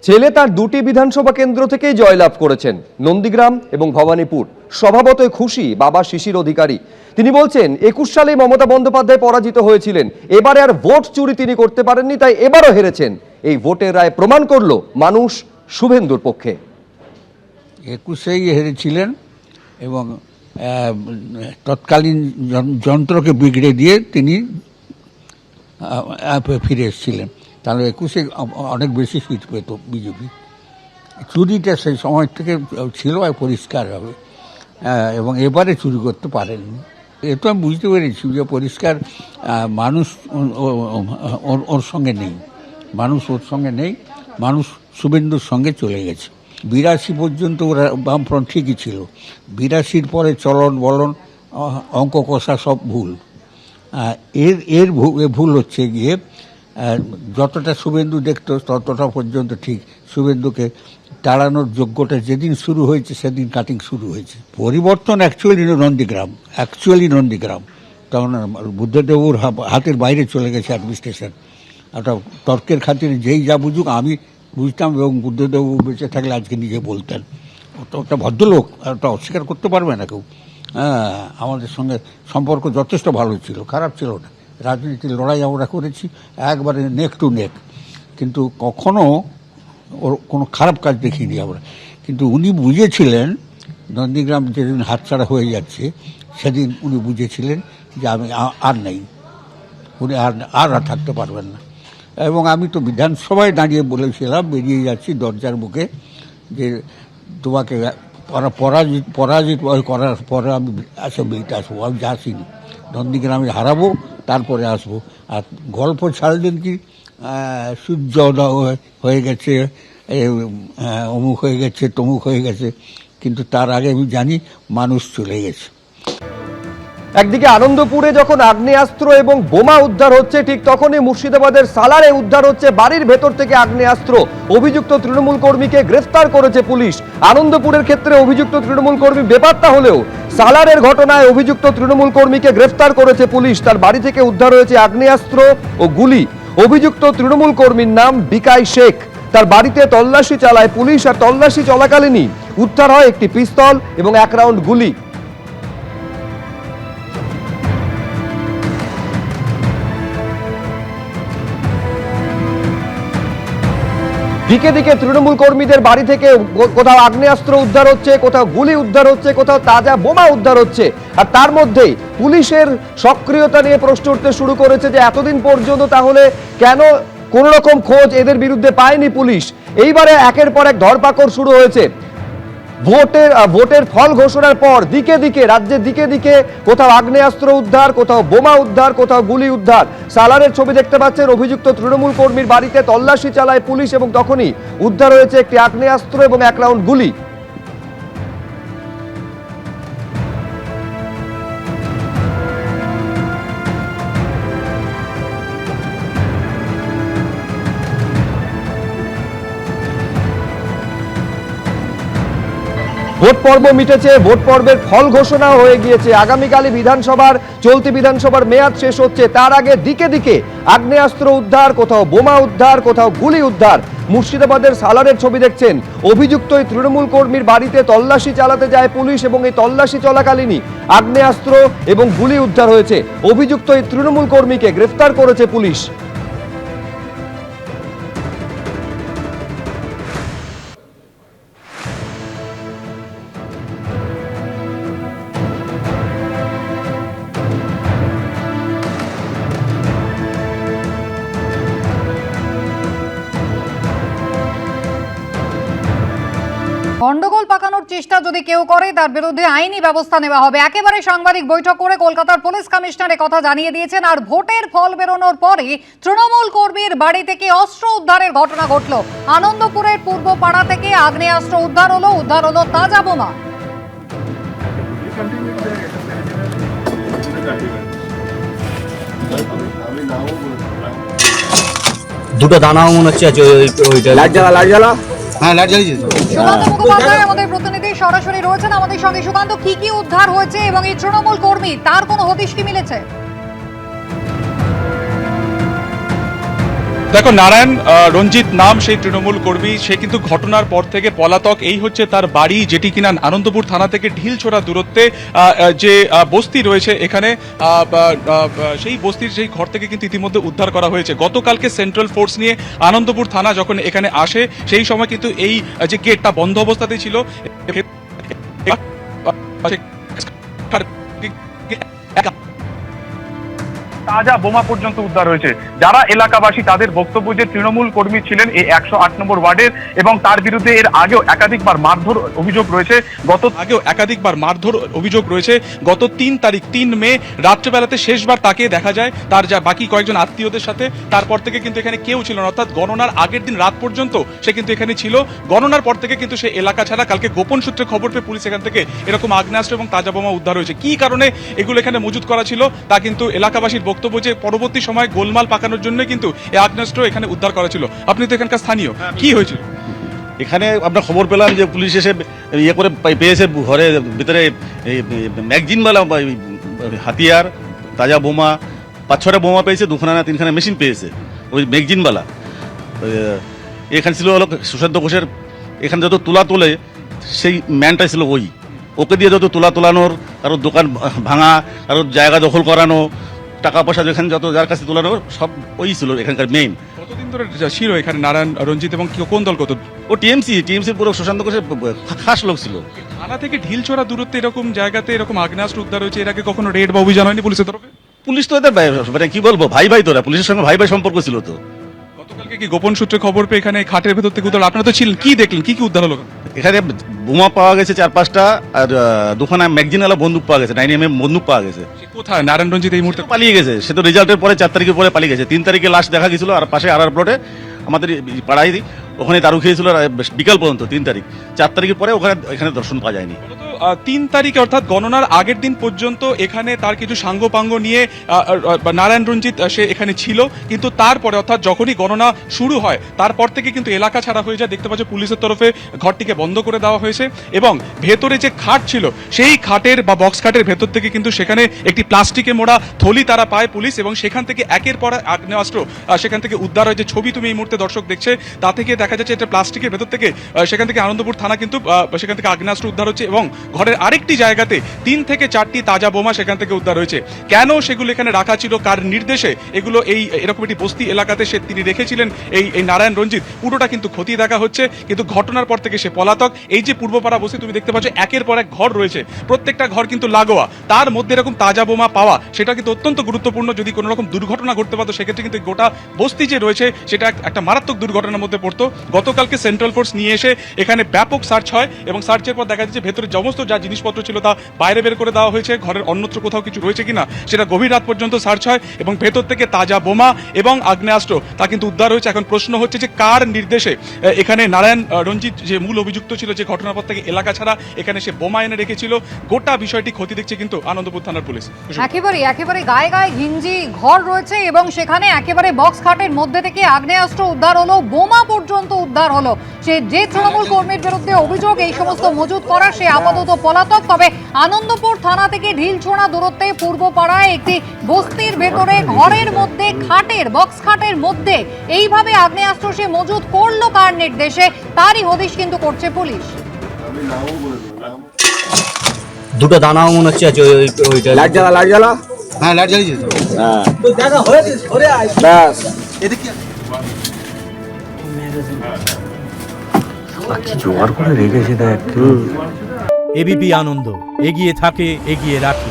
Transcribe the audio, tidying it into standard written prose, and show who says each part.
Speaker 1: ছেলে তার দুটি বিধানসভা কেন্দ্র থেকেই জয়লাভ করেছেন, নন্দীগ্রাম এবং ভবানীপুর। স্বভাবতই খুশি বাবা শিশির অধিকারী। তিনি বলছেন 21 সালে মমতা বন্দ্যোপাধ্যায় পরাজিত হয়েছিলেন, এবারে আর ভোট চুরি তিনি করতে পারেননি, তাই এবারও হেরেছেন। এই ভোটের রায় প্রমাণ করলো মানুষ শুভেন্দুর পক্ষে।
Speaker 2: 21-এই হেরেছিলেন এবং তৎকালীন যন্ত্রকে বিগড়ে দিয়ে তিনি ফিরে এসেছিলেন। তাহলে 21-এ অনেক বেশি সিট পেত বিজেপি। চুরিটা সেই সময় থেকে ছিল পরিষ্কার হবে, এবং এবারে চুরি করতে পারেননি। এ তো আমি বুঝতে পেরেছি যে পরিষ্কার মানুষ ওর সঙ্গে নেই, মানুষ ওর সঙ্গে নেই, মানুষ শুভেন্দুর সঙ্গে চলে গেছে। 82 পর্যন্ত ওরা বামফ্রন্ট ঠিকই ছিল, 82-র পরে চলন বলন অঙ্ক কষা সব ভুল। এর ভুল হচ্ছে গিয়ে যতটা শুভেন্দু দেখতো ততটা পর্যন্ত ঠিক। শুভেন্দুকে তাড়ানোর যোগ্যতা যেদিন শুরু হয়েছে সেদিন কাটিং শুরু হয়েছে। পরিবর্তন অ্যাকচুয়ালি নন্দীগ্রাম তখন বুদ্ধদেবুর হাতের বাইরে চলে গেছে অ্যাডমিনিস্ট্রেশন। একটা তর্কের খাতিরে যেই যা বুঝুক আমি বুঝতাম, এবং বুদ্ধদেবু বেঁচে থাকলে আজকে নিজে বলতেন। ওটা ভদ্রলোক, ওটা অস্বীকার করতে পারবে না কেউ। আমাদের সঙ্গে সম্পর্ক যথেষ্ট ভালো ছিল, খারাপ ছিল না। রাজনীতির লড়াই আমরা করেছি একবারে নেক টু নেক, কিন্তু কখনো ওর কোনো খারাপ কাজ দেখিনি আমরা। কিন্তু উনি বুঝেছিলেন নন্দীগ্রাম যেদিন হাতছাড়া হয়ে যাচ্ছে সেদিন উনি বুঝেছিলেন যে আমি আর নেই, উনি আর থাকতে পারবেন না। এবং আমি তো বিধানসভায় দাঁড়িয়ে বলেছিলাম, বেরিয়ে যাচ্ছি দরজার মুখে, যে তোমাকে পরাজিত করার পরে আমি অ্যাসেম্বলিতে আসবো। আমি যাচ্ছিনি, নন্দীগ্রামে হারাবো তারপরে আসবো। আর গল্প ছাড়লেন কি সূর্য হয়ে গেছে, অমুক হয়ে গেছে, তমুক হয়ে গেছে, কিন্তু তার আগে আমি জানি মানুষ চলে গেছে।
Speaker 1: একদিকে আনন্দপুরে যখন আগ্নেয়াস্ত্র এবং বোমা উদ্ধার হচ্ছে, ঠিক তখনই মুর্শিদাবাদের সালারে উদ্ধার হচ্ছে বাড়ির ভেতর থেকে আগ্নেয়াস্ত্র। অভিযুক্ত তৃণমূল কর্মীকে গ্রেফতার করেছে পুলিশ। আনন্দপুরের ক্ষেত্রে অভিযুক্ত তৃণমূল কর্মী বেপাত্তা হলেও সালারের ঘটনায় অভিযুক্ত তৃণমূল কর্মীকে গ্রেফতার করেছে পুলিশ। তার বাড়ি থেকে উদ্ধার হয়েছে আগ্নেয়াস্ত্র ও গুলি। অভিযুক্ত তৃণমূল কর্মীর নাম বিকাই শেখ। তার বাড়িতে তল্লাশি চালায় পুলিশ, আর তল্লাশি চলাকালীনই উদ্ধার হয় একটি পিস্তল এবং 1 রাউন্ড গুলি। দিকে দিকে তৃণমূল কর্মীদের বাড়ি থেকে কোথাও আগ্নেয়াস্ত্র উদ্ধার হচ্ছে, কোথাও গুলি উদ্ধার হচ্ছে, কোথাও তাজা বোমা উদ্ধার হচ্ছে। আর তার মধ্যেই পুলিশের সক্রিয়তা নিয়ে প্রশ্ন উঠতে শুরু করেছে যে এতদিন পর্যন্ত তাহলে কেন কোন রকম খোঁজ এদের বিরুদ্ধে পায়নি পুলিশ। এইবারে একের পর এক ধরপাকড় শুরু হয়েছে। ভোটের ফল ঘোষণার পর দিকে দিকে রাজ্যের দিকে দিকে কোথাও আগ্নেয়াস্ত্র উদ্ধার, কোথাও বোমা উদ্ধার, কোথাও গুলি উদ্ধার। সালারের ছবি দেখতে পাচ্ছেন, অভিযুক্ত তৃণমূল কর্মীর বাড়িতে তল্লাশি চালায় পুলিশ এবং তখনই উদ্ধার হয়েছে একটি আগ্নেয়াস্ত্র এবং 1 রাউন্ড গুলি। ভোট পর্ব মিটেছে, ভোট পর্বের ফল ঘোষণা হয়ে গিয়েছে। আগামীকালই চলতি বিধানসভার মেয়াদ শেষ হচ্ছে। তার আগে দিকে দিকে আগ্নেয়াস্ত্র উদ্ধার, কোথাও বোমা উদ্ধার, কোথাও গুলি উদ্ধার। মুর্শিদাবাদের সালারের ছবি দেখছেন, অভিযুক্ত এই তৃণমূল কর্মীর বাড়িতে তল্লাশি চালাতে যায় পুলিশ এবং এই তল্লাশি চলাকালীনই আগ্নেয়াস্ত্র এবং গুলি উদ্ধার হয়েছে। অভিযুক্ত এই তৃণমূল কর্মীকে গ্রেফতার করেছে পুলিশ।
Speaker 3: গন্ডগোল পাকানোর চেষ্টা যদি কেউ করে তার বিরুদ্ধে আইনি ব্যবস্থা নেওয়া হবে। একেবারে সাংবাদিক বৈঠক করে কলকাতার পুলিশ কমিশনার কথা জানিয়ে দিয়েছেন। আর ভোটের ফল বেরোনোর পরে তৃণমূল কর্মীর বাড়ি থেকে অস্ত্র উদ্ধারের ঘটনা ঘটল। আনন্দপুরের পূর্ব পাড়া থেকে আগ্নেয়াস্ত্র উদ্ধার হলো তাজা বোমা।
Speaker 4: দুটো দানাও মনে হচ্ছে আছে, লাইট জ্বালা হ্যাঁ লাইট জ্বালিয়েছে।
Speaker 3: সুকান্ত মুখোপাধ্যায় আমাদের প্রতিনিধি সরাসরি রয়েছেন আমাদের সঙ্গে। সুকান্ত, কি উদ্ধার হয়েছে এবং এই তৃণমূল কর্মী তার কোনো হদিশ কি মিলেছে?
Speaker 5: দেখো, নারায়ণ রঞ্জিত নাম সেই তৃণমূল কর্মী, সে কিন্তু ঘটনার পর থেকে পলাতক। এই হচ্ছে তার বাড়ি, যেটি কিনা আনন্দপুর থানা থেকে ঢিলছোড়া দূরত্বে যে বস্তি রয়েছে এখানে, সেই বস্তির সেই ঘর থেকে কিন্তু ইতিমধ্যে উদ্ধার করা হয়েছে। গতকালকে সেন্ট্রাল ফোর্স নিয়ে আনন্দপুর থানা যখন এখানে আসে, সেই সময় কিন্তু এই যে গেটটা বন্ধ অবস্থাতেই ছিল।
Speaker 6: তাজা বোমা পর্যন্ত উদ্ধার হয়েছে। যারা এলাকাবাসী তাদের বক্তব্য যে তৃণমূল কর্মী ছিলেন এই 108 নম্বর ওয়ার্ডের, এবং তার বিরুদ্ধে এর আগেও একাধিকবার মারধর অভিযোগ রয়েছে। গত 3 তারিখ 3 মে রাত্রেবেলাতে শেষবার তাকে দেখা যায় তার যা বাকি কয়েকজন আত্মীয়দের সাথে। তারপর থেকে কিন্তু এখানে কেউ ছিল না, অর্থাৎ গণনার আগের দিন রাত পর্যন্ত সে কিন্তু এখানে ছিল। গণনার পর থেকে কিন্তু সে এলাকা ছাড়া। কালকে গোপন সূত্রে খবর পেয়ে পুলিশ এখান থেকে এরকম আগ্নেয়াস্ত্র এবং তাজা বোমা উদ্ধার হয়েছে। কি কারণে এগুলো এখানে মজুত করা ছিল তা কিন্তু এলাকাবাসীর বক্তব্য যে পরবর্তী সময় গোলমাল পাকানোর জন্য কিন্তু এই আগ্নেয়াস্ত্র এখানে উদ্ধার করা ছিল। আপনি তো এখানকার স্থানীয়, কি হয়েছিল
Speaker 7: এখানে? আমরা খবর পেলাম যে পুলিশ এসে ইয়ে করে পেয়েছে ঘরের ভিতরে ম্যাগজিনওয়ালা হাতিয়ার, তাজা বোমা, 5-6টা বোমা পেয়েছে, 2খানা না 3খানা মেশিন পেয়েছে ওই ম্যাগজিনওয়ালা। এখানে ছিল হলো সুশান্ত ঘোষের, এখানে যত তুলা তোলে সেই ম্যানটা ছিল ওকে দিয়ে যত তুলা তোলানোর, কারো দোকান ভাঙা, কারো জায়গা দখল করানো, টাকা পয়সা যেখানে যত যার কাছে তোলানো সব ওই ছিল এখানকার মেইন।
Speaker 5: কতদিন ধরে ছিল এখানে নারায়ণ রঞ্জিত, এবং কোন দল কত?
Speaker 7: ও টিএমসি পুরো সুশান্ত ঘোষের খাস লোক ছিল।
Speaker 5: থানা থেকে ঢিলছোড়া দূরত্বে এরকম জায়গাতে এরকম আগ্নেয়াস্ত্র উদ্ধার হয়েছে, এর আগে কখনো রেড বা অভিযান হয়নি পুলিশের তরফে?
Speaker 7: পুলিশ তো এদের মানে কি বলবো, ভাই তোরা, পুলিশের সঙ্গে ভাই সম্পর্ক ছিল তো।
Speaker 5: গতকালকে কি গোপন সূত্রে খবর পেয়ে এখানে খাটের ভেতর থেকে উদ্ধার, আপনারা তো ছিলেন, কি দেখলেন, কি উদ্ধার হলো?
Speaker 7: এখানে বোমা পাওয়া গেছে 4-5টা, আর 2খানা ম্যাগজিনওয়ালা বন্দুক পাওয়া গেছে, 9mm বন্দুক পাওয়া গেছে।
Speaker 5: সে কোথায় নারায়ণ রঞ্জিত এই মুহূর্তে?
Speaker 7: পালিয়ে গেছে, সে তো রেজাল্টের পরে 4 তারিখের পরে পালিয়ে গেছে। 3 তারিখে লাশ দেখা গেছিল, আর পাশে আর প্লটে আমাদের পাড়ায় ওখানে দারু খেয়েছিল বিকাল পর্যন্ত 3 তারিখ। 4 তারিখের পরে এখানে দর্শন পাওয়া যায়নি।
Speaker 5: 3 তারিখে অর্থাৎ গণনার আগের দিন পর্যন্ত এখানে তার কিছু সাঙ্গপাঙ্গ নিয়ে নারায়ণ রঞ্জিত সে এখানে ছিল, কিন্তু তারপরে অর্থাৎ যখনই গণনা শুরু হয় তারপর থেকে কিন্তু এলাকা ছাড়া হয়ে যায়। দেখতে পাচ্ছ পুলিশের তরফে ঘরটিকে বন্ধ করে দেওয়া হয়েছে, এবং ভেতরে যে খাট ছিল সেই খাটের বা বক্স খাটের ভেতর থেকে কিন্তু সেখানে একটি প্লাস্টিকে মোড়া থলি তারা পায় পুলিশ, এবং সেখান থেকে একের পর আগ্নেয়াস্ত্র সেখান থেকে উদ্ধার হয়। যে ছবি তুমি এই মুহূর্তে দর্শক দেখছে তা থেকে দেখা যাচ্ছে এটা প্লাস্টিকের ভেতর থেকে সেখান থেকে আনন্দপুর থানা কিন্তু সেখান থেকে আগ্নেয়াস্ত্র উদ্ধার হচ্ছে, এবং ঘরের আরেকটি জায়গাতে 3 থেকে 4টি তাজা বোমা সেখান থেকে উদ্ধার হয়েছে। কেন সেগুলো এখানে রাখা ছিল, কার নির্দেশে এগুলো এরকম একটি বস্তি এলাকাতে তিনি রেখেছিলেন এই নারায়ণ রঞ্জিত, পুরোটা কিন্তু খতিয়ে দেখা হচ্ছে। কিন্তু ঘটনার পর থেকে সে পলাতক। এই যে পূর্বপাড়া বস্তি তুমি দেখতে পাচ্ছ, একের পর এক ঘর রয়েছে, প্রত্যেকটা ঘর কিন্তু লাগোয়া, তার মধ্যে এরকম তাজা বোমা পাওয়া সেটা কিন্তু অত্যন্ত গুরুত্বপূর্ণ। যদি কোনো রকম দুর্ঘটনা ঘটতে পারতো সেক্ষেত্রে কিন্তু গোটা বস্তি যে রয়েছে সেটা একটা মারাত্মক দুর্ঘটনার মধ্যে পড়তো। গতকালকে সেন্ট্রাল ফোর্স নিয়ে এসে এখানে ব্যাপক সার্চ হয়, এবং সার্চের পর দেখা যাচ্ছে ভেতরে সমস্ত যা জিনিসপত্র ছিল তা বাইরে বের করে দেওয়া হয়েছে। ঘরের অন্যত্র কোথাও কিছু রয়েছে কিনা সেটা গভীর রাত পর্যন্ত সার্চ হয়, এবং ভেতর থেকে তাজা বোমা এবং আগ্নেয়াস্ত্র তা কিন্তু উদ্ধার হয়েছে। এখন প্রশ্ন হচ্ছে যে কার নির্দেশে এখানে নারায়ণ রঞ্জিত যে মূল অভিযুক্ত ছিল, যে ঘটনার পর থেকে এলাকা ছাড়া এখানে সে বোমা এনে রেখেছিল, গোটা বিষয়টি খতি দেখছে কিন্তু আনন্দপুর থানার পুলিশ।
Speaker 3: একেবারে গায়ে গায়ে ঘিঞ্জি ঘর রয়েছে, এবং সেখানে একেবারে বক্স খাটের মধ্যে থেকে আগ্নেয়াস্ত্র উদ্ধার হলো, বোমা পর্যন্ত উদ্ধার হলো। সে যে তৃণমূল কর্মীর বিরুদ্ধে অভিযোগ এই সমস্ত মজুত করা, সে আপাতত পলাতক। তবে আনন্দপুর থানা থেকে ঢিলছোড়া দূরত্বে পূর্বপাড়ায় একটি বস্তির ভেতরে ঘরের মধ্যে বক্স খাটের মধ্যে এইভাবে আগ্নেয়াস্ত্র সে মজুত করলো কার নির্দেশে, তারই হদিশ কিন্তু করছে পুলিশ।
Speaker 4: দুটো দানাও মনে হচ্ছে আছে ওইটা।
Speaker 8: লাইট জ্বালা
Speaker 4: হ্যাঁ, লাইট জ্বালিয়েছে।
Speaker 8: হ্যাঁ ব্যাস
Speaker 9: এবিপি আনন্দ, এগিয়ে থাকে, এগিয়ে রাখে।